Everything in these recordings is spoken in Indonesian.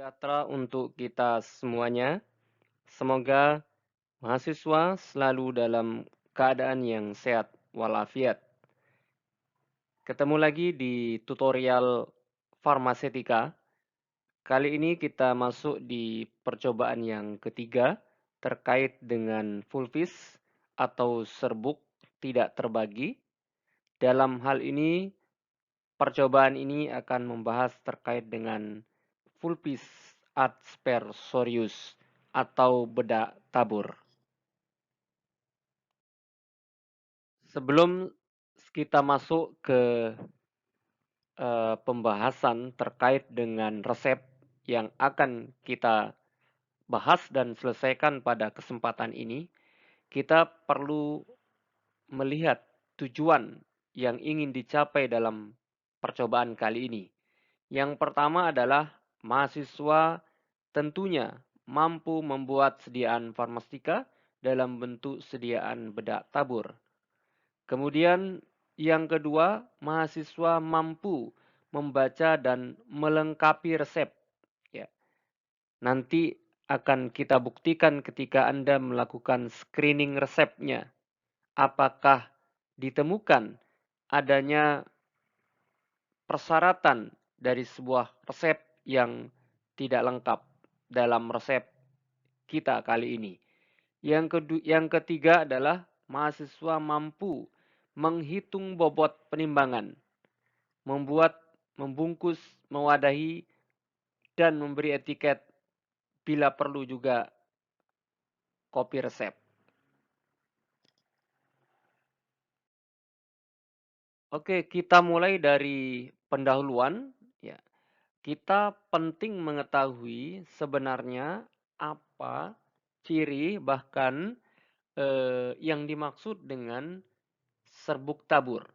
Sejahtera untuk kita semuanya. Semoga mahasiswa selalu dalam keadaan yang sehat walafiat. Ketemu lagi di tutorial farmasetika. Kali ini kita masuk di percobaan yang ketiga terkait dengan vulvis atau serbuk tidak terbagi. Dalam hal ini, percobaan ini akan membahas terkait dengan vulpis aspersorius atau bedak tabur. Sebelum kita masuk ke pembahasan terkait dengan resep yang akan kita bahas dan selesaikan pada kesempatan ini, kita perlu melihat tujuan yang ingin dicapai dalam percobaan kali ini. Yang pertama adalah mahasiswa tentunya mampu membuat sediaan farmastika dalam bentuk sediaan bedak tabur. Kemudian yang kedua, mahasiswa mampu membaca dan melengkapi resep. Ya, nanti akan kita buktikan ketika Anda melakukan screening resepnya. Apakah ditemukan adanya persyaratan dari sebuah resep yang tidak lengkap dalam resep kita kali ini. Yang ketiga adalah mahasiswa mampu menghitung bobot penimbangan, membuat, membungkus, mewadahi, dan memberi etiket bila perlu juga kopi resep. Oke, kita mulai dari pendahuluan. Ya, kita penting mengetahui sebenarnya apa ciri bahkan yang dimaksud dengan serbuk tabur.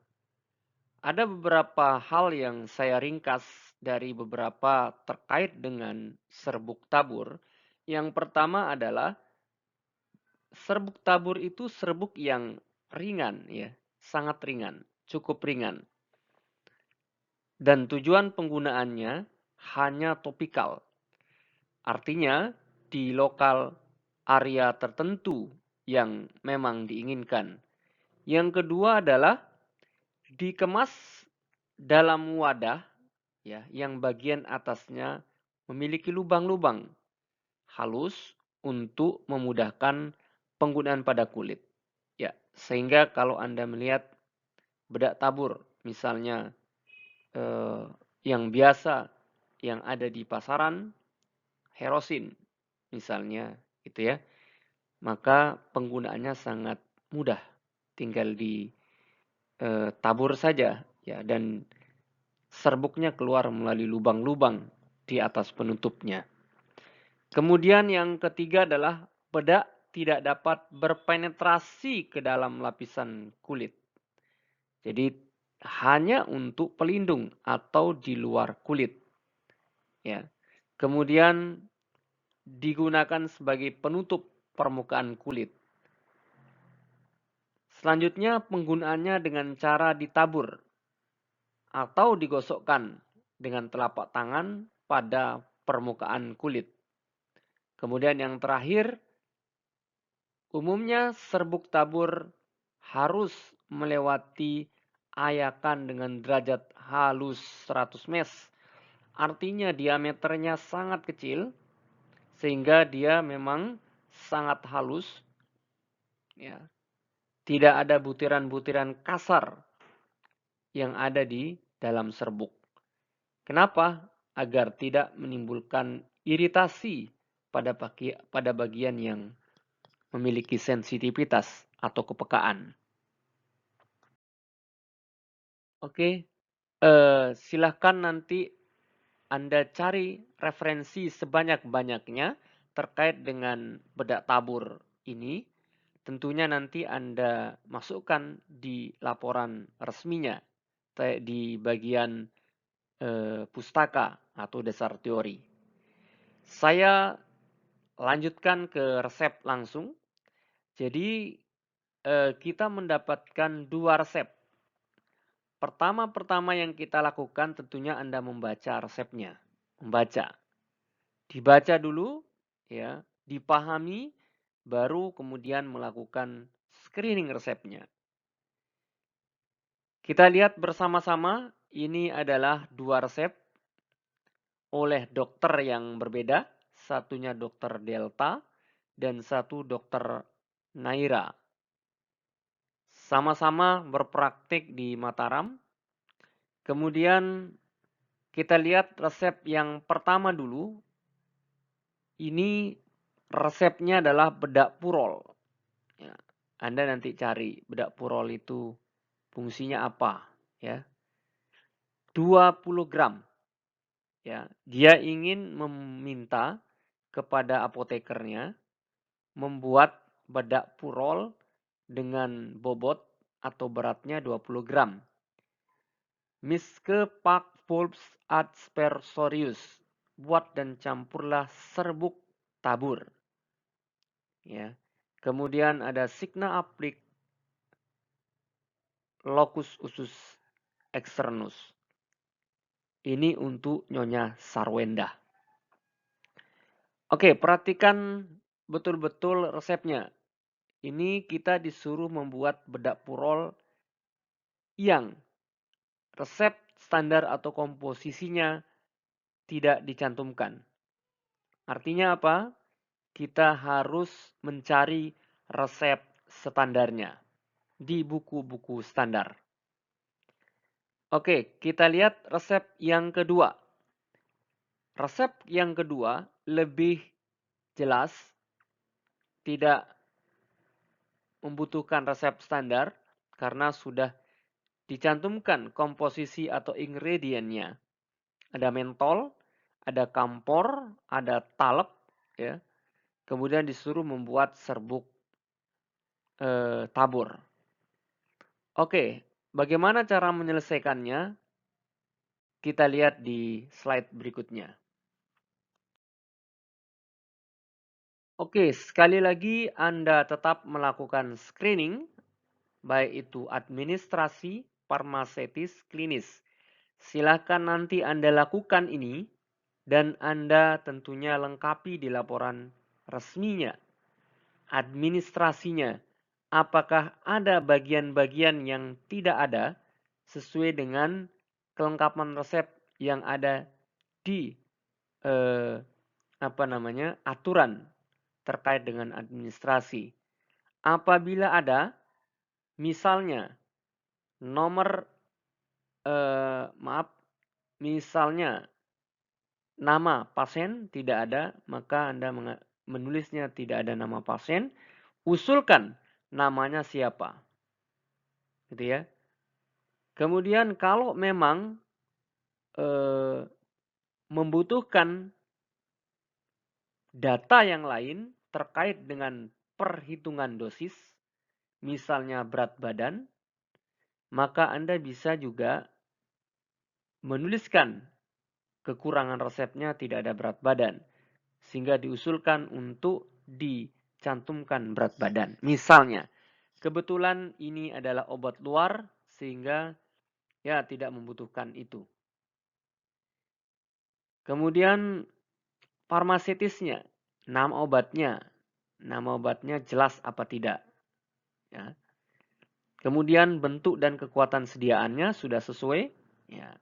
Ada beberapa hal yang saya ringkas dari beberapa terkait dengan serbuk tabur. Yang pertama adalah serbuk tabur itu serbuk yang ringan ya, sangat ringan, cukup ringan. Dan tujuan penggunaannya hanya topikal. Artinya di lokal area tertentu yang memang diinginkan. Yang kedua adalah dikemas dalam wadah ya yang bagian atasnya memiliki lubang-lubang halus untuk memudahkan penggunaan pada kulit. Ya, sehingga kalau Anda melihat bedak tabur misalnya eh, yang biasa yang ada di pasaran Herosin misalnya gitu ya, maka penggunaannya sangat mudah. Tinggal di tabur saja ya dan serbuknya keluar melalui lubang-lubang di atas penutupnya. Kemudian yang ketiga adalah bedak tidak dapat berpenetrasi ke dalam lapisan kulit. Jadi hanya untuk pelindung atau di luar kulit. Ya. Kemudian digunakan sebagai penutup permukaan kulit. Selanjutnya penggunaannya dengan cara ditabur atau digosokkan dengan telapak tangan pada permukaan kulit. Kemudian yang terakhir, umumnya serbuk tabur harus melewati ayakan dengan derajat halus 100 mes. Artinya diameternya sangat kecil sehingga dia memang sangat halus ya. Tidak ada butiran-butiran kasar yang ada di dalam serbuk. Kenapa? Agar tidak menimbulkan iritasi pada bagian yang memiliki sensitivitas atau kepekaan. Oke, silahkan nanti Anda cari referensi sebanyak-banyaknya terkait dengan bedak tabur ini. Tentunya nanti Anda masukkan di laporan resminya di bagian pustaka atau dasar teori. Saya lanjutkan ke resep langsung. Jadi kita mendapatkan dua resep. Pertama-pertama yang kita lakukan tentunya Anda membaca resepnya. Membaca. Dibaca dulu, ya, dipahami, baru kemudian melakukan screening resepnya. Kita lihat bersama-sama, ini adalah 2 resep oleh dokter yang berbeda, satunya dokter Delta dan satu dokter Naira. Sama-sama berpraktik di Mataram. Kemudian kita lihat resep yang pertama dulu. Ini resepnya adalah bedak purol. Ya, Anda nanti cari bedak purol itu fungsinya apa, ya. 20 gram. Ya, dia ingin meminta kepada apotekernya membuat bedak purol dengan bobot atau beratnya 20 gram. Miske pak pulps aspersorius. Buat dan campurlah serbuk tabur. Ya. Kemudian ada signa aplik locus usus externus. Ini untuk Nyonya Sarwenda. Oke, perhatikan betul-betul resepnya. Ini kita disuruh membuat bedak purol yang resep standar atau komposisinya tidak dicantumkan. Artinya apa? Kita harus mencari resep standarnya di buku-buku standar. Oke, kita lihat resep yang kedua. Resep yang kedua lebih jelas, tidak membutuhkan resep standar karena sudah dicantumkan komposisi atau ingredientnya. Ada mentol, ada kampor, ada talep, ya. Kemudian disuruh membuat serbuk tabur. Oke, bagaimana cara menyelesaikannya? Kita lihat di slide berikutnya. Oke, sekali lagi Anda tetap melakukan screening, baik itu administrasi, farmaseutis, klinis. Silakan nanti Anda lakukan ini dan Anda tentunya lengkapi di laporan resminya. Administrasinya, apakah ada bagian-bagian yang tidak ada sesuai dengan kelengkapan resep yang ada di aturan terkait dengan administrasi. Apabila ada, misalnya nomor misalnya nama pasien tidak ada, maka Anda menulisnya tidak ada nama pasien, usulkan namanya siapa. Gitu ya. Kemudian kalau memang membutuhkan data yang lain terkait dengan perhitungan dosis, misalnya berat badan, maka Anda bisa juga menuliskan kekurangan resepnya tidak ada berat badan, sehingga diusulkan untuk dicantumkan berat badan. Misalnya, kebetulan ini adalah obat luar, sehingga ya tidak membutuhkan itu. Kemudian farmaseutisnya, nama obatnya jelas apa tidak. Ya. Kemudian bentuk dan kekuatan sediaannya sudah sesuai. Ya.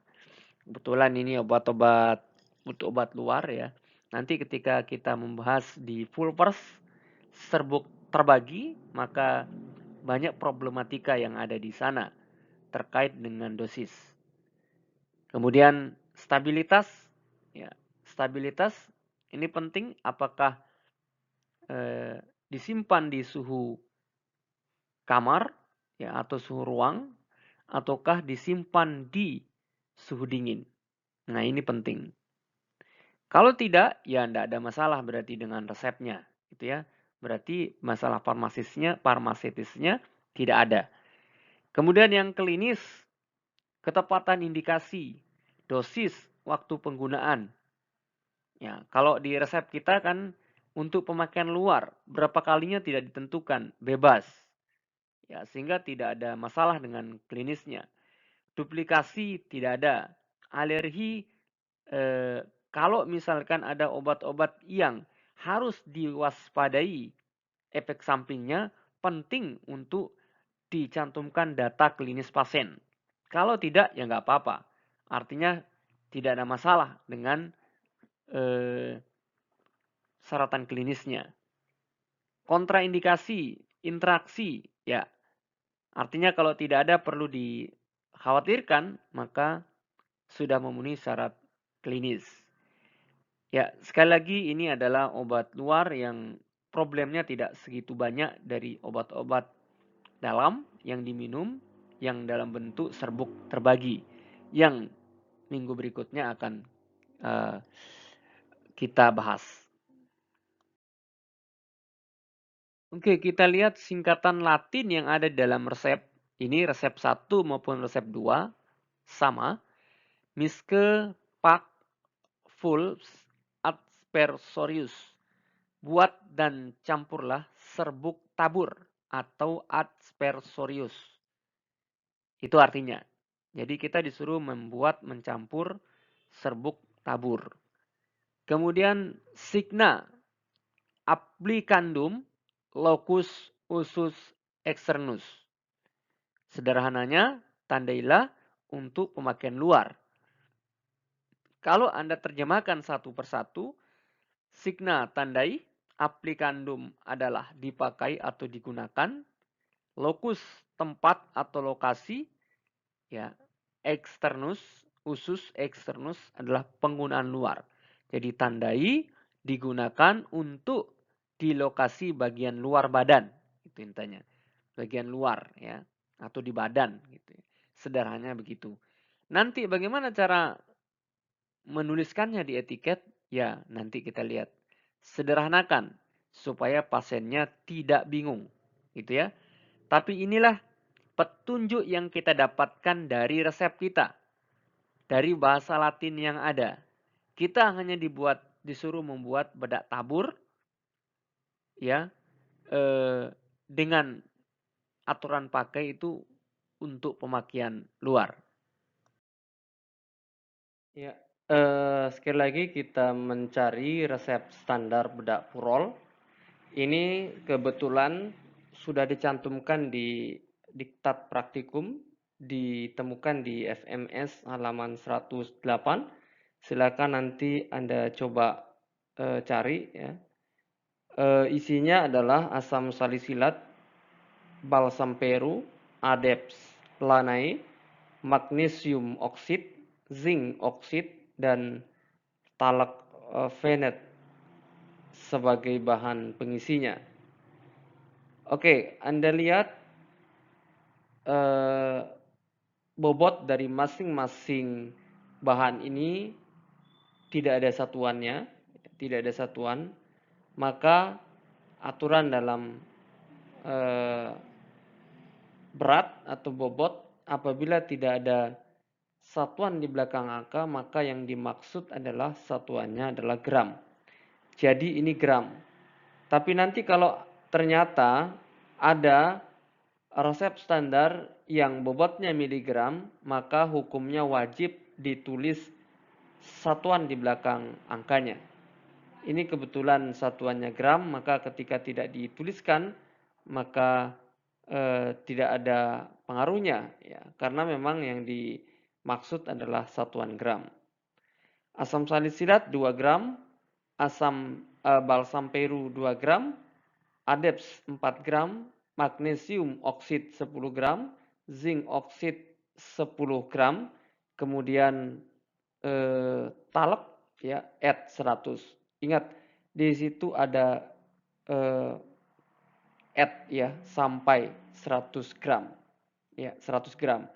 Kebetulan ini obat-obat untuk obat luar ya. Nanti ketika kita membahas di full pers serbuk terbagi, maka banyak problematika yang ada di sana terkait dengan dosis. Kemudian stabilitas, ya, stabilitas ini penting. Apakah disimpan di suhu kamar, ya, atau suhu ruang, ataukah disimpan di suhu dingin. Nah, ini penting. Kalau tidak, ya tidak ada masalah berarti dengan resepnya, gitu ya. Berarti masalah farmaseutisnya tidak ada. Kemudian yang klinis, ketepatan indikasi, dosis, waktu penggunaan. Ya, kalau di resep kita kan untuk pemakaian luar, berapa kalinya tidak ditentukan, bebas. Ya, sehingga tidak ada masalah dengan klinisnya. Duplikasi tidak ada. Alergi Kalau misalkan ada obat-obat yang harus diwaspadai efek sampingnya, penting untuk dicantumkan data klinis pasien. Kalau tidak, ya nggak apa-apa. Artinya tidak ada masalah dengan syaratan klinisnya. Kontraindikasi, interaksi, ya artinya kalau tidak ada perlu dikhawatirkan, maka sudah memenuhi syarat klinis. Ya, sekali lagi ini adalah obat luar yang problemnya tidak segitu banyak dari obat-obat dalam yang diminum yang dalam bentuk serbuk terbagi yang minggu berikutnya akan uh, kita bahas. Oke, kita lihat singkatan Latin yang ada dalam resep. Ini resep 1 maupun resep 2 sama. Misce pac fulps aspersorius. Buat dan campurlah serbuk tabur atau aspersorius. Itu artinya. Jadi kita disuruh membuat mencampur serbuk tabur. Kemudian signa applicandum locus usus externus. Sederhananya, tandailah untuk pemakaian luar. Kalau Anda terjemahkan satu persatu, signa tandai, applicandum adalah dipakai atau digunakan, locus tempat atau lokasi, ya, externus, usus externus adalah penggunaan luar. Jadi tandai digunakan untuk di lokasi bagian luar badan, itu intinya. Bagian luar ya, atau di badan gitu. Sederhananya begitu. Nanti bagaimana cara menuliskannya di etiket? Ya, nanti kita lihat. Sederhanakan supaya pasiennya tidak bingung, gitu ya. Tapi inilah petunjuk yang kita dapatkan dari resep kita, dari bahasa Latin yang ada. Kita hanya disuruh membuat bedak tabur, ya, dengan aturan pakai itu untuk pemakaian luar. Ya, sekali lagi kita mencari resep standar bedak Purol. Ini kebetulan sudah dicantumkan di diktat praktikum, ditemukan di FMS halaman 108. Silakan nanti Anda coba cari ya. Isinya adalah asam salisilat, balsam peru, adeps lanai, magnesium oksid, zinc oksid, dan talak fenet sebagai bahan pengisinya. Oke, Anda lihat bobot dari masing-masing bahan ini tidak ada satuannya, tidak ada satuan, maka aturan dalam berat atau bobot apabila tidak ada satuan di belakang angka, maka yang dimaksud adalah satuannya adalah gram. Jadi ini gram. Tapi nanti kalau ternyata ada resep standar yang bobotnya miligram, maka hukumnya wajib ditulis satuan di belakang angkanya. Ini kebetulan satuannya gram, maka ketika tidak dituliskan, maka tidak ada pengaruhnya, ya, karena memang yang dimaksud adalah satuan gram. Asam salisilat 2 gram, asam balsam peru 2 gram, adeps 4 gram, magnesium oksid 10 gram, zinc oksid 10 gram, kemudian talak ya add 100. Ingat di situ ada add ya sampai 100 gram. Ya, 100 gram.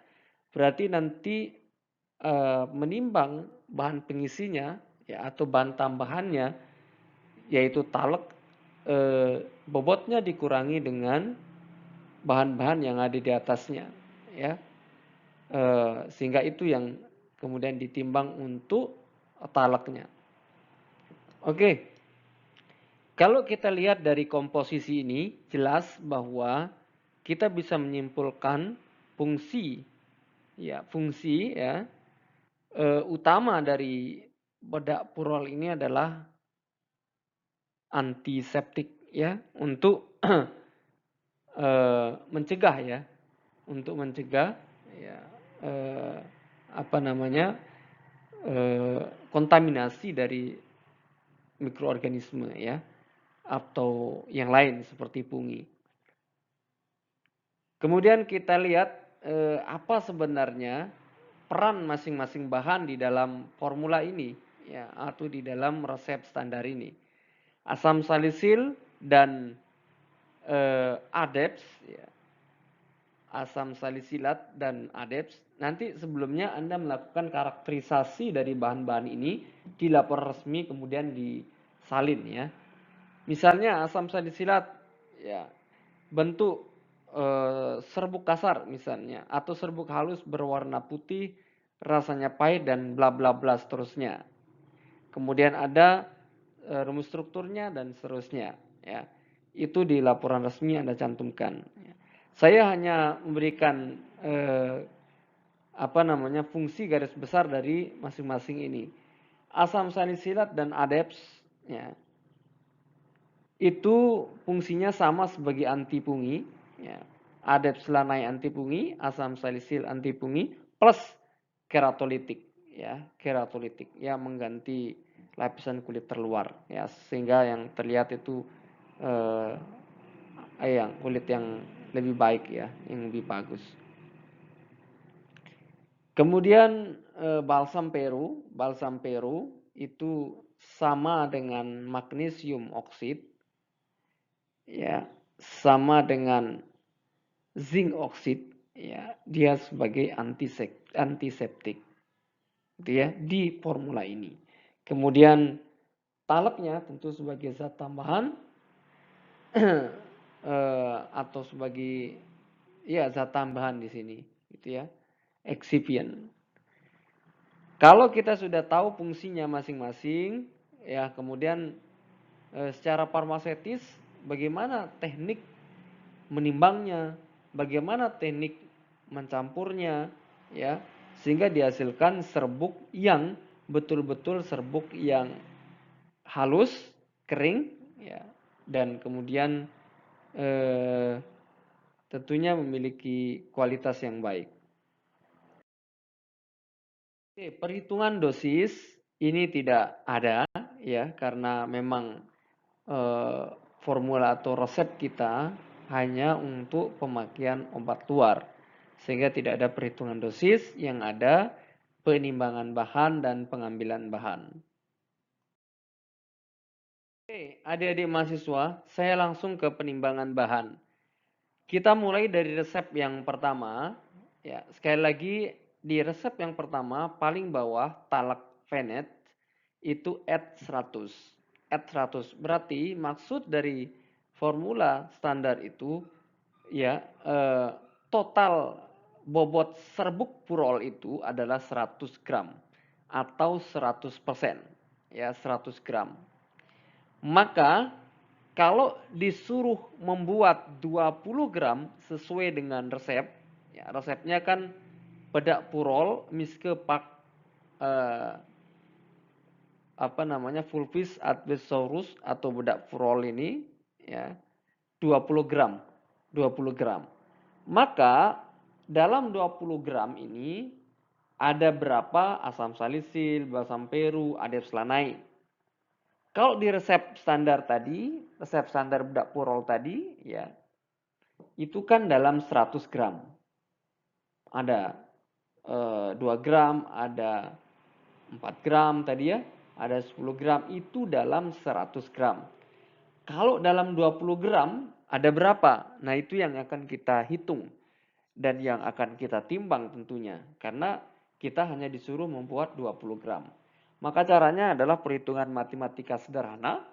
Berarti nanti menimbang bahan pengisinya ya atau bahan tambahannya yaitu talak, bobotnya dikurangi dengan bahan-bahan yang ada di atasnya ya. Sehingga itu yang kemudian ditimbang untuk talaknya. Oke. Kalau kita lihat dari komposisi ini, jelas bahwa kita bisa menyimpulkan fungsi ya utama dari bedak purol ini adalah antiseptik ya, untuk mencegah ya, untuk mencegah ya, eh, apa namanya, kontaminasi dari mikroorganisme ya, atau yang lain seperti fungi. Kemudian kita lihat apa sebenarnya peran masing-masing bahan di dalam formula ini ya, atau di dalam resep standar ini. Asam salisil dan ADEPS ya, asam salisilat dan ADEPS. Nanti sebelumnya Anda melakukan karakterisasi dari bahan-bahan ini di laporan resmi kemudian disalin ya. Misalnya asam salisilat ya, bentuk serbuk kasar misalnya, atau serbuk halus berwarna putih, rasanya pahit dan bla bla bla seterusnya. Kemudian ada rumus strukturnya dan seterusnya ya. Itu di laporan resmi Anda cantumkan. Saya hanya memberikan fungsi garis besar dari masing-masing ini. Asam salisilat dan ADEPS ya, itu fungsinya sama sebagai anti fungi ya. ADEPS lanai anti fungi, asam salisil anti fungi plus keratolitik ya, keratolitik ya, mengganti lapisan kulit terluar ya, sehingga yang terlihat itu yang kulit yang lebih baik ya, yang lebih bagus. Kemudian balsam Peru itu sama dengan magnesium oksid ya, sama dengan zinc oksid ya, dia sebagai antiseptik gitu ya di formula ini. Kemudian talepnya tentu sebagai zat tambahan atau sebagai ya zat tambahan di sini gitu ya, excipient. Kalau kita sudah tahu fungsinya masing-masing ya, kemudian secara farmaseutis bagaimana teknik menimbangnya, bagaimana teknik mencampurnya ya, sehingga dihasilkan serbuk yang betul-betul serbuk yang halus, kering ya, dan kemudian tentunya memiliki kualitas yang baik. Oke, perhitungan dosis ini tidak ada ya, karena memang formula atau resep kita hanya untuk pemakaian obat luar, sehingga tidak ada perhitungan dosis, yang ada penimbangan bahan dan pengambilan bahan. Oke, adik-adik mahasiswa, saya langsung ke penimbangan bahan. Kita mulai dari resep yang pertama. Ya, sekali lagi di resep yang pertama paling bawah talak fenet itu add 100. Add 100 berarti maksud dari formula standar itu ya, total bobot serbuk purol itu adalah 100 gram atau 100%. Ya, 100 gram. Maka kalau disuruh membuat 20 gram sesuai dengan resep, ya resepnya kan bedak purol Miskepak Fulvis advesaurus atau bedak purol ini ya 20 gram. 20 gram. Maka dalam 20 gram ini ada berapa asam salisil, balsam Peru, ADEPS lanai. Kalau di resep standar tadi, resep standar bedak purol tadi, ya, itu kan dalam 100 gram. Ada 2 gram, ada 4 gram tadi ya, ada 10 gram, itu dalam 100 gram. Kalau dalam 20 gram, ada berapa? Nah, itu yang akan kita hitung dan yang akan kita timbang tentunya. Karena kita hanya disuruh membuat 20 gram. Maka caranya adalah perhitungan matematika sederhana.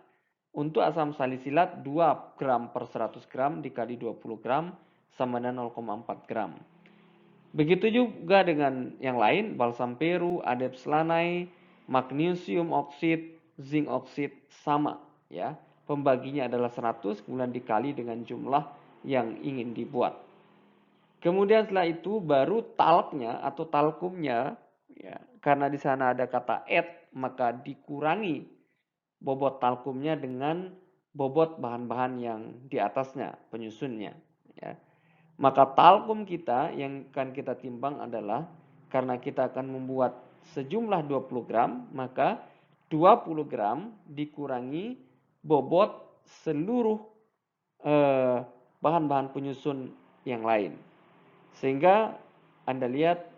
Untuk asam salisilat 2 gram per 100 gram dikali 20 gram sama dengan 0,4 gram. Begitu juga dengan yang lain, balsam Peru, ADEPS lanai, magnesium oksid, zinc oksid sama ya. Pembaginya adalah 100 kemudian dikali dengan jumlah yang ingin dibuat. Kemudian setelah itu baru talknya atau talkumnya Ya, karena di sana ada kata add, maka dikurangi bobot talkumnya dengan bobot bahan-bahan yang di atasnya, penyusunnya. Ya. Maka talkum kita yang akan kita timbang adalah, karena kita akan membuat sejumlah 20 gram, maka 20 gram dikurangi bobot seluruh bahan-bahan penyusun yang lain. Sehingga Anda lihat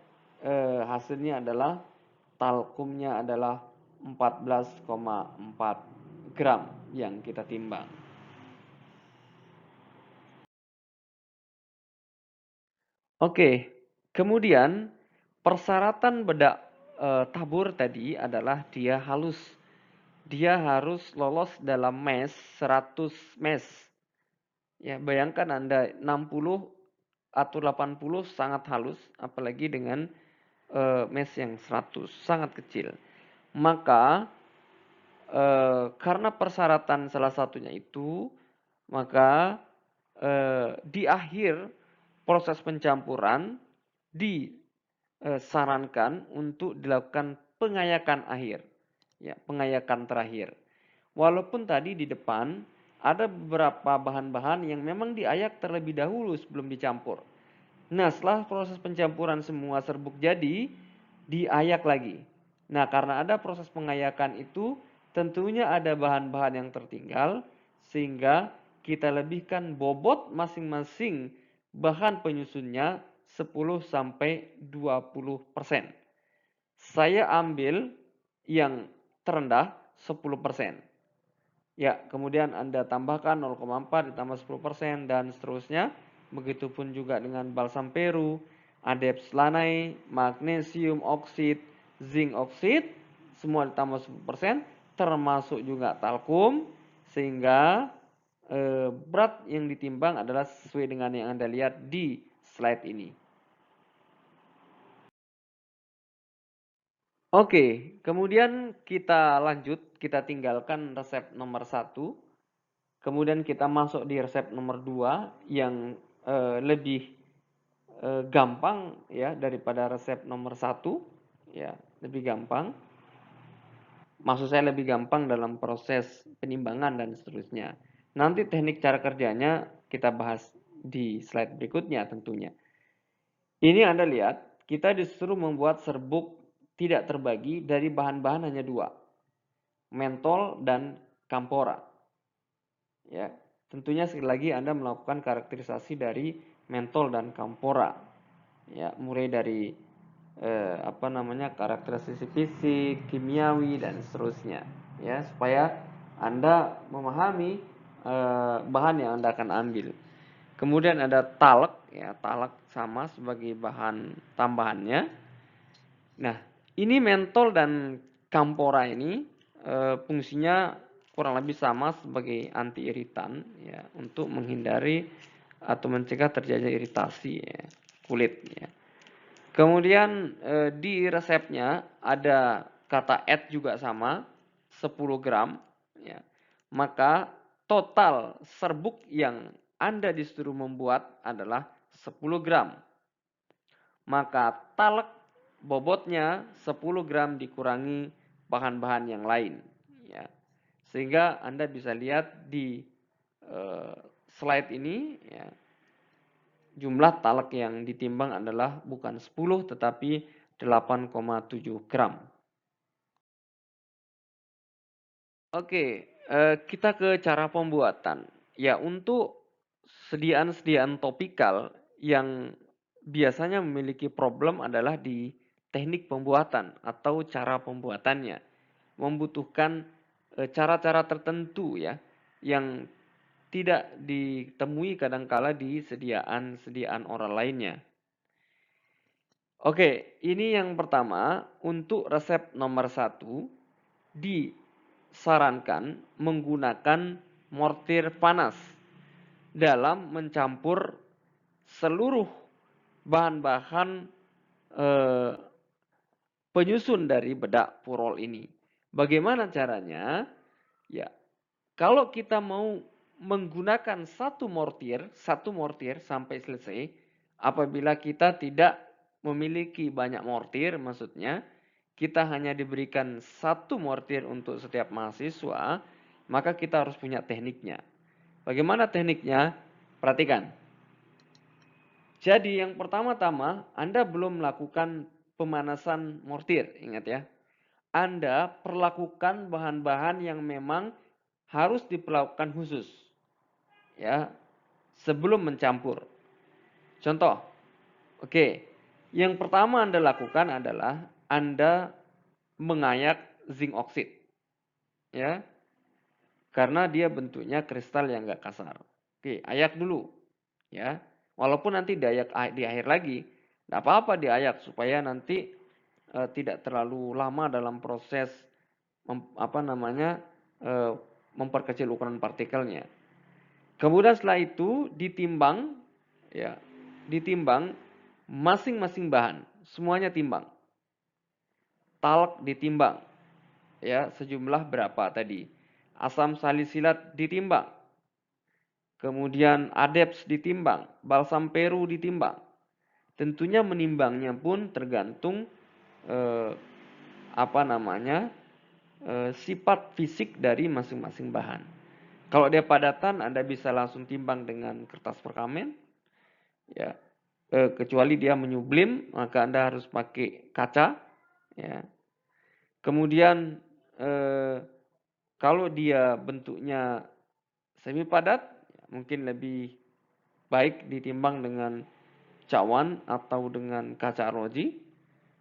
hasilnya adalah talkumnya adalah 14,4 gram yang kita timbang. Oke, kemudian persyaratan bedak tabur tadi adalah dia halus. Dia harus lolos dalam mes 100 mes. Ya, bayangkan Anda 60 atau 80 sangat halus, apalagi dengan mes yang 100, sangat kecil. Maka karena persyaratan salah satunya itu, maka di akhir proses pencampuran disarankan untuk dilakukan pengayakan akhir, ya, pengayakan terakhir. Walaupun tadi di depan ada beberapa bahan-bahan yang memang diayak terlebih dahulu sebelum dicampur. Nah, setelah proses pencampuran semua serbuk jadi, diayak lagi. Nah, karena ada proses pengayakan itu, tentunya ada bahan-bahan yang tertinggal, sehingga kita lebihkan bobot masing-masing bahan penyusunnya 10-20%. Saya ambil yang terendah 10%. Ya, kemudian Anda tambahkan 0,4 ditambah 10% dan seterusnya. Begitupun juga dengan balsam Peru, Adeps lanai, magnesium oksid, zinc oksid, semua ditambah 10%, termasuk juga talkum, sehingga berat yang ditimbang adalah sesuai dengan yang Anda lihat di slide ini. Oke, kemudian kita lanjut, kita tinggalkan resep nomor 1. Kemudian kita masuk di resep nomor 2 yang lebih gampang ya daripada resep nomor 1, ya, lebih gampang. Maksud saya lebih gampang dalam proses penimbangan dan seterusnya. Nanti teknik cara kerjanya kita bahas di slide berikutnya tentunya. Ini Anda lihat, kita disuruh membuat serbuk tidak terbagi dari bahan-bahan hanya 2, mentol dan kampora. Ya, tentunya sekali lagi Anda melakukan karakterisasi dari mentol dan kampora. Ya, mulai dari karakterisasi fisik, kimiawi dan seterusnya. Ya, supaya Anda memahami bahan yang Anda akan ambil. Kemudian ada talek, ya, talek sama sebagai bahan tambahannya. Nah, ini mentol dan kampora ini fungsinya kurang lebih sama sebagai anti iritan, ya, untuk menghindari atau mencegah terjadinya iritasi, ya, kulit, ya. Kemudian di resepnya ada kata add juga sama 10 gram, ya. Maka total serbuk yang Anda disuruh membuat adalah 10 gram. Maka talek bobotnya 10 gram dikurangi bahan-bahan yang lain, ya. Sehingga Anda bisa lihat di slide ini, ya, jumlah talek yang ditimbang adalah bukan 10 tetapi 8,7 gram. Oke, kita ke cara pembuatan. Ya, untuk sediaan-sediaan topikal yang biasanya memiliki problem adalah di teknik pembuatan atau cara pembuatannya. Membutuhkan cara-cara tertentu, ya, yang tidak ditemui kadangkala di sediaan-sediaan oral lainnya. Oke, ini yang pertama, untuk resep nomor 1 disarankan menggunakan mortir panas dalam mencampur seluruh bahan-bahan penyusun dari bedak purol ini. Bagaimana caranya? Ya, kalau kita mau menggunakan satu mortir sampai selesai, apabila kita tidak memiliki banyak mortir, maksudnya kita hanya diberikan satu mortir untuk setiap mahasiswa, maka kita harus punya tekniknya. Bagaimana tekniknya? Perhatikan. Jadi yang pertama-tama, Anda belum melakukan pemanasan mortir, ingat ya. Anda perlakukan bahan-bahan yang memang harus diperlakukan khusus, ya, sebelum mencampur. Contoh, oke, yang pertama Anda lakukan adalah Anda mengayak zinc oxide, ya, karena dia bentuknya kristal yang enggak kasar. Oke, ayak dulu, ya, walaupun nanti diayak di akhir lagi, enggak apa-apa diayak supaya nanti tidak terlalu lama dalam proses memperkecil ukuran partikelnya. Kemudian setelah itu ditimbang, ya, ditimbang masing-masing bahan, semuanya timbang. Talk ditimbang, ya, sejumlah berapa tadi. Asam salisilat ditimbang. Kemudian ADEPS ditimbang, balsam peru ditimbang. Tentunya menimbangnya pun tergantung sifat fisik dari masing-masing bahan. Kalau dia padatan, Anda bisa langsung timbang dengan kertas perkamen, ya. Kecuali dia menyublim, maka Anda harus pakai kaca, ya. Kemudian kalau dia bentuknya semi padat, mungkin lebih baik ditimbang dengan cawan atau dengan kaca arloji.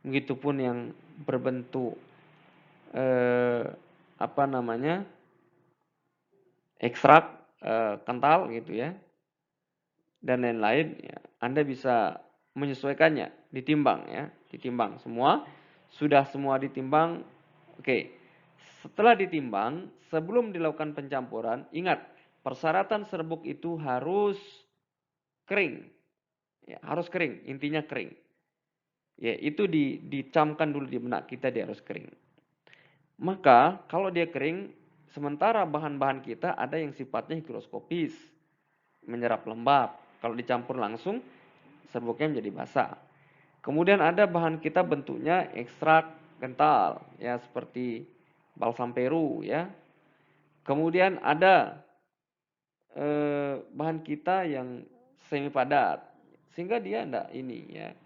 Begitupun yang berbentuk ekstrak kental gitu ya, dan lain-lain, ya, Anda bisa menyesuaikannya, ditimbang ya, ditimbang semua, sudah semua ditimbang. Oke, setelah ditimbang, sebelum dilakukan pencampuran, ingat persyaratan serbuk itu harus kering, ya, harus kering, intinya kering. Ya, itu dicamkan dulu di benak kita, dia harus kering. Maka kalau dia kering, sementara bahan-bahan kita ada yang sifatnya higroskopis, menyerap lembab. Kalau dicampur langsung, serbuknya menjadi basah. Kemudian ada bahan kita bentuknya ekstrak kental, ya, seperti balsam peru, ya. Kemudian ada bahan kita yang semi padat, sehingga dia enggak ini, ya.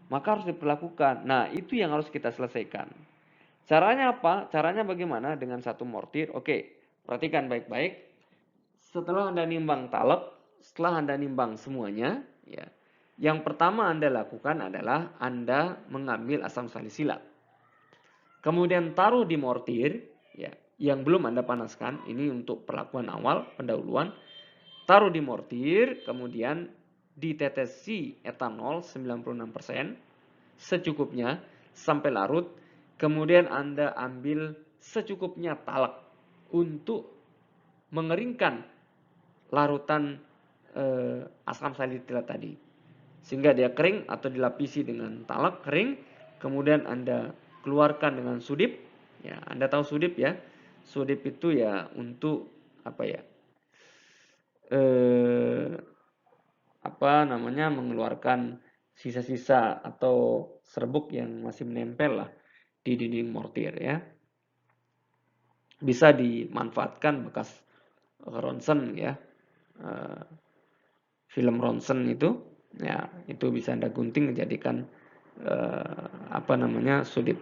Maka harus diperlakukan. Nah, itu yang harus kita selesaikan. Caranya apa? Caranya bagaimana? Dengan satu mortir. Oke, perhatikan baik-baik. Setelah Anda nimbang talep, setelah Anda nimbang semuanya, ya, yang pertama Anda lakukan adalah Anda mengambil asam salisilat. Kemudian taruh di mortir, ya, yang belum Anda panaskan. Ini untuk perlakuan awal, pendahuluan. Taruh di mortir, kemudian ditetesi etanol 96% secukupnya sampai larut. Kemudian Anda ambil secukupnya talak untuk mengeringkan larutan asam salisilat tadi, sehingga dia kering atau dilapisi dengan talak kering. Kemudian Anda keluarkan dengan sudip, ya. Anda tahu sudip ya? Sudip itu ya untuk mengeluarkan sisa-sisa atau serbuk yang masih menempel lah di dinding mortir, ya. Bisa dimanfaatkan bekas ronsen, ya. Film ronsen itu, ya, itu bisa Anda gunting menjadikan sudip.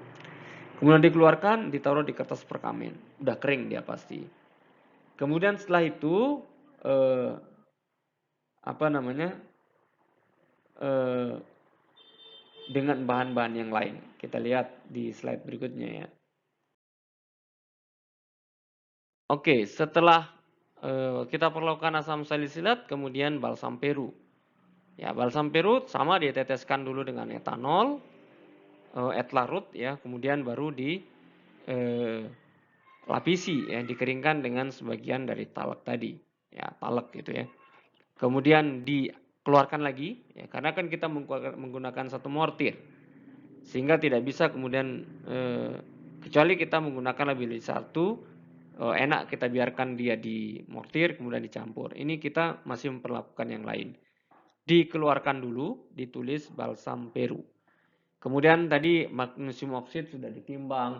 Kemudian dikeluarkan, ditaruh di kertas perkamen. Udah kering dia pasti. Kemudian setelah itu dengan bahan-bahan yang lain. Kita lihat di slide berikutnya, ya. Oke, setelah kita perlakukan asam salisilat, kemudian balsam peru. Ya, balsam peru sama diteteskan dulu dengan etanol, et larut, ya, kemudian baru lapisi, ya, dikeringkan dengan sebagian dari talak tadi, ya, talak gitu ya. Kemudian dikeluarkan lagi, ya, karena kan kita menggunakan satu mortir, sehingga tidak bisa kemudian kecuali kita menggunakan lebih dari satu, enak kita biarkan dia di mortir kemudian dicampur. Ini kita masih memperlakukan yang lain. Dikeluarkan dulu, ditulis balsam peru. Kemudian tadi magnesium oksid sudah ditimbang,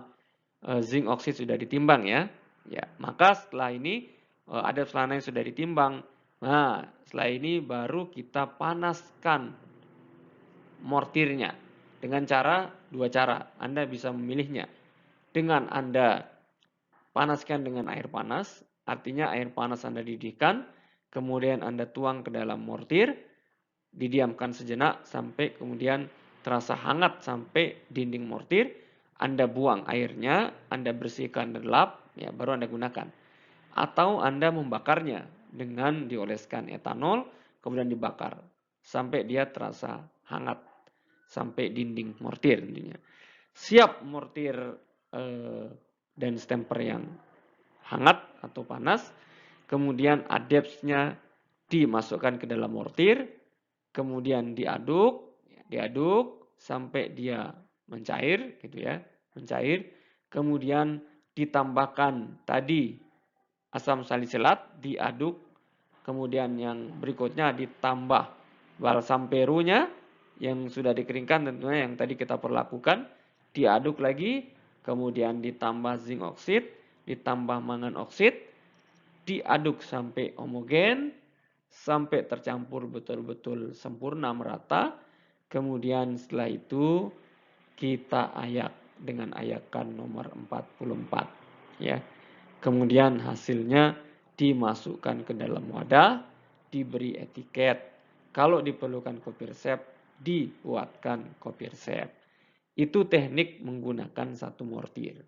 zinc oksid sudah ditimbang ya. Ya, maka setelah ini ada selana yang sudah ditimbang. Nah, setelah ini baru kita panaskan mortirnya dengan dua cara. Anda bisa memilihnya. Dengan Anda panaskan dengan air panas, artinya air panas Anda didihkan, kemudian Anda tuang ke dalam mortir, didiamkan sejenak sampai kemudian terasa hangat sampai dinding mortir, Anda buang airnya, Anda bersihkan dan lap, ya baru Anda gunakan. Atau Anda membakarnya dengan dioleskan etanol, kemudian dibakar sampai dia terasa hangat sampai dinding mortir intinya. Siap mortir dan stemper yang hangat atau panas, kemudian adepsnya dimasukkan ke dalam mortir, kemudian diaduk sampai dia mencair gitu ya, mencair, kemudian ditambahkan tadi asam salisilat, diaduk, kemudian yang berikutnya ditambah balsam perunya yang sudah dikeringkan tentunya yang tadi kita perlakukan, diaduk lagi, kemudian ditambah zinc oksid, ditambah mangan oksid, diaduk sampai homogen, sampai tercampur betul-betul sempurna merata. Kemudian setelah itu kita ayak dengan ayakan nomor 44 ya. Kemudian hasilnya dimasukkan ke dalam wadah, diberi etiket. Kalau diperlukan kopi resep, dibuatkan kopi resep. Itu teknik menggunakan satu mortir.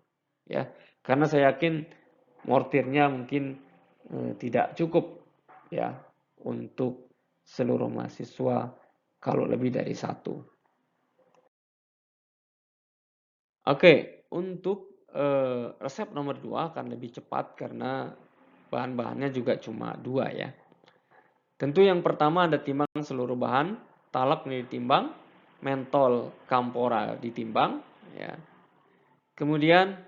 Ya, karena saya yakin mortirnya mungkin tidak cukup ya untuk seluruh mahasiswa kalau lebih dari satu. Oke, untuk resep nomor 2 akan lebih cepat karena bahan-bahannya juga cuma 2 ya. Tentu yang pertama Anda timbang seluruh bahan, talak ini ditimbang, mentol kampora ditimbang ya. Kemudian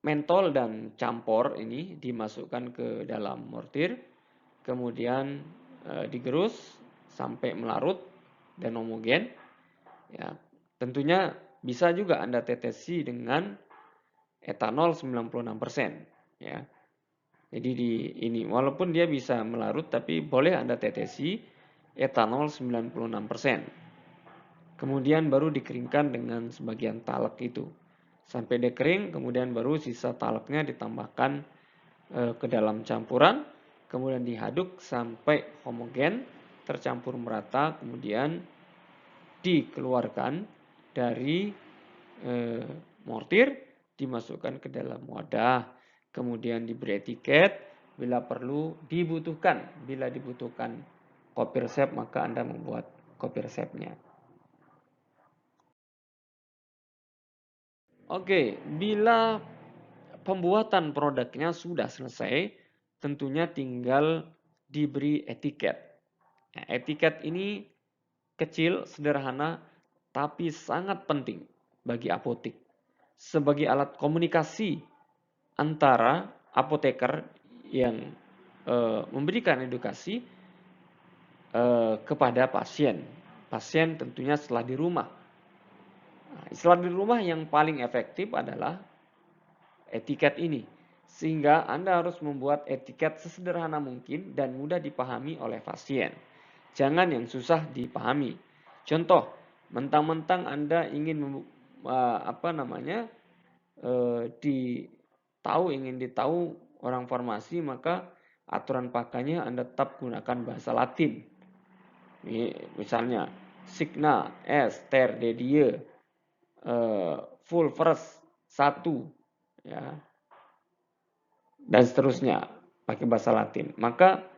mentol dan campur ini dimasukkan ke dalam mortir, kemudian digerus sampai melarut dan homogen. Ya, tentunya bisa juga Anda tetesi dengan etanol 96%. Ya. Jadi ini walaupun dia bisa melarut tapi boleh Anda tetesi etanol 96%. Kemudian baru dikeringkan dengan sebagian talak itu. Sampai dia kering, kemudian baru sisa talaknya ditambahkan ke dalam campuran, kemudian dihaduk sampai homogen, tercampur merata, kemudian dikeluarkan dari mortir, dimasukkan ke dalam wadah, kemudian diberi etiket, bila dibutuhkan kopi resep maka Anda membuat kopi resepnya. Oke, bila pembuatan produknya sudah selesai, tentunya tinggal diberi etiket. Nah, etiket ini kecil, sederhana, tapi sangat penting bagi apotek. Sebagai alat komunikasi antara apoteker yang memberikan edukasi kepada pasien. Pasien tentunya setelah di rumah. Nah, setelah di rumah yang paling efektif adalah etiket ini. Sehingga Anda harus membuat etiket sesederhana mungkin dan mudah dipahami oleh pasien. Jangan yang susah dipahami. Contoh, mentang-mentang Anda ingin ingin ditahu orang farmasi, maka aturan pakainya Anda tetap gunakan bahasa Latin. Misalnya, signa, es, ter, de, die, full, first, satu, ya, dan seterusnya pakai bahasa Latin. Maka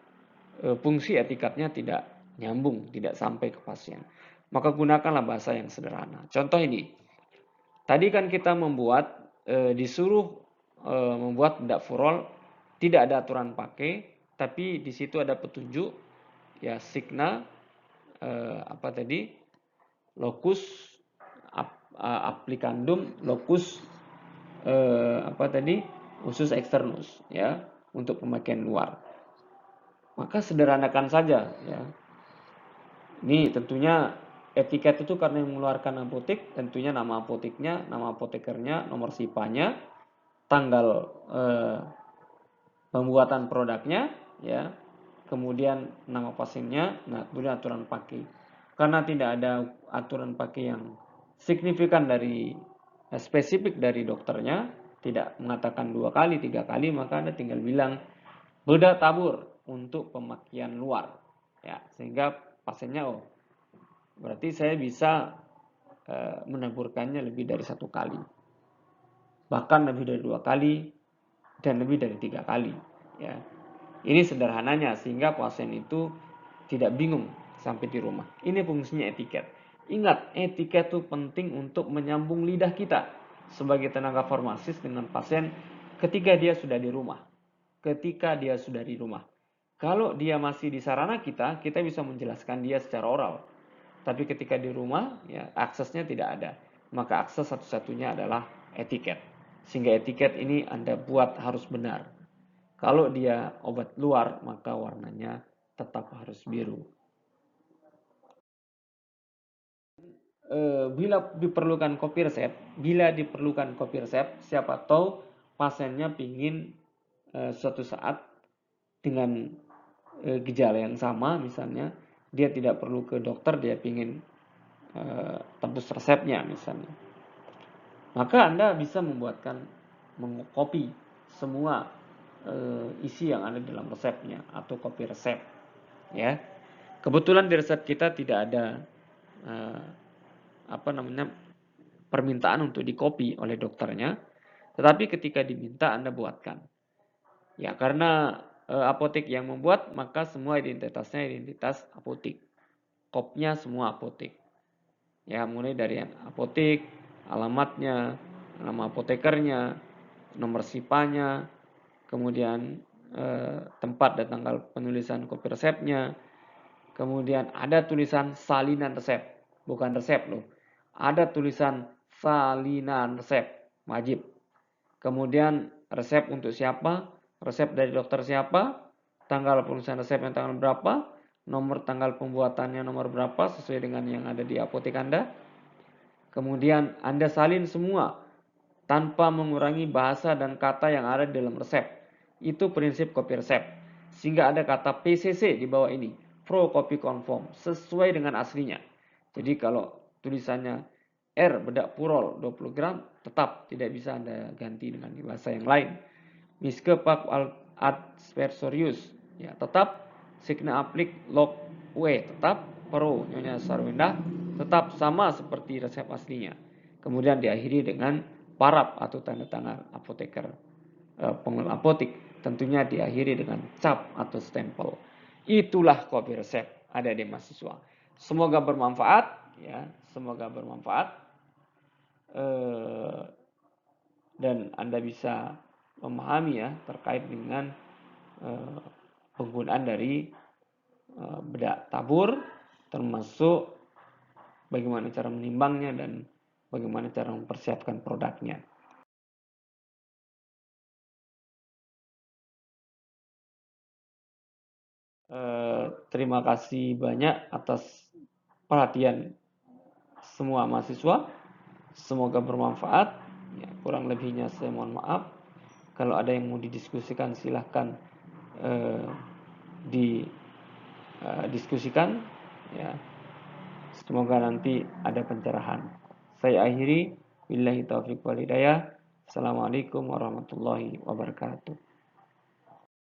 fungsi etiketnya tidak nyambung, tidak sampai ke pasien. Maka gunakanlah bahasa yang sederhana. Contoh ini, tadi kan kita disuruh membuat bedak furol, tidak ada aturan pakai, tapi di situ ada petunjuk, ya signa, locus applicandum, locus usus externus, ya, untuk pemakaian luar. Maka sederhanakan saja, ya. Ini tentunya etiket itu karena yang mengeluarkan apotek, tentunya nama apoteknya, nama apotekernya, nomor sipanya, tanggal pembuatan produknya, ya, kemudian nama pasiennya, nah kemudian aturan pakai. Karena tidak ada aturan pakai yang signifikan dari spesifik dari dokternya, tidak mengatakan 2 kali, 3 kali, maka Anda tinggal bilang bedah tabur untuk pemakaian luar, ya, sehingga pasiennya berarti saya bisa menaburkannya lebih dari 1 kali, bahkan lebih dari 2 kali, dan lebih dari 3 kali, ya. Ini sederhananya sehingga pasien itu tidak bingung sampai di rumah. Ini fungsinya etiket. Ingat, etiket itu penting untuk menyambung lidah kita sebagai tenaga farmasis dengan pasien ketika dia sudah di rumah. Ketika dia sudah di rumah. Kalau dia masih di sarana kita bisa menjelaskan dia secara oral. Tapi ketika di rumah, ya aksesnya tidak ada. Maka akses satu-satunya adalah etiket. Sehingga etiket ini Anda buat harus benar. Kalau dia obat luar, maka warnanya tetap harus biru. Bila diperlukan kopi resep, siapa tahu pasiennya ingin suatu saat dengan gejala yang sama, misalnya dia tidak perlu ke dokter, dia ingin tebus resepnya misalnya. Maka Anda bisa mengkopi semua isi yang ada dalam resepnya atau kopi resep, ya. Kebetulan di resep kita tidak ada permintaan untuk dikopi oleh dokternya, tetapi ketika diminta Anda buatkan. Ya, karena apotek yang membuat, maka semua identitasnya identitas apotek. Kopnya semua apotek. Ya, mulai dari apotek, alamatnya, nama apotekernya, nomor sipanya, kemudian tempat dan tanggal penulisan kopi resepnya, kemudian ada tulisan salinan resep, bukan resep loh. Ada tulisan salinan resep, wajib. Kemudian resep untuk siapa, resep dari dokter siapa, tanggal penulisan resepnya tanggal berapa, nomor tanggal pembuatannya nomor berapa sesuai dengan yang ada di apotek Anda. Kemudian Anda salin semua tanpa mengurangi bahasa dan kata yang ada di dalam resep. Itu prinsip kopi resep. Sehingga ada kata PCC di bawah ini, Pro Copy Conform, sesuai dengan aslinya. Jadi kalau tulisannya R bedak purol 20 gram, tetap tidak bisa Anda ganti dengan bahasa yang lain. Miske pak adversorius, ya tetap. Signa aplik log W, tetap. Pro Nyonya Sarwenda, tetap sama seperti resep aslinya. Kemudian diakhiri dengan paraf atau tanda tangan apoteker, pengelola apotek. Tentunya diakhiri dengan cap atau stempel. Itulah kopi resep ada di mahasiswa. Semoga bermanfaat, ya. Semoga bermanfaat. Dan Anda bisa memahami ya terkait dengan penggunaan dari bedak tabur, termasuk bagaimana cara menimbangnya dan bagaimana cara mempersiapkan produknya. Terima kasih banyak atas perhatian semua mahasiswa. Semoga bermanfaat. Ya, kurang lebihnya saya mohon maaf. Kalau ada yang mau didiskusikan silahkan didiskusikan. Ya, semoga nanti ada pencerahan. Saya akhiri. Billahi taufiq wal hidayah. Assalamualaikum warahmatullahi wabarakatuh.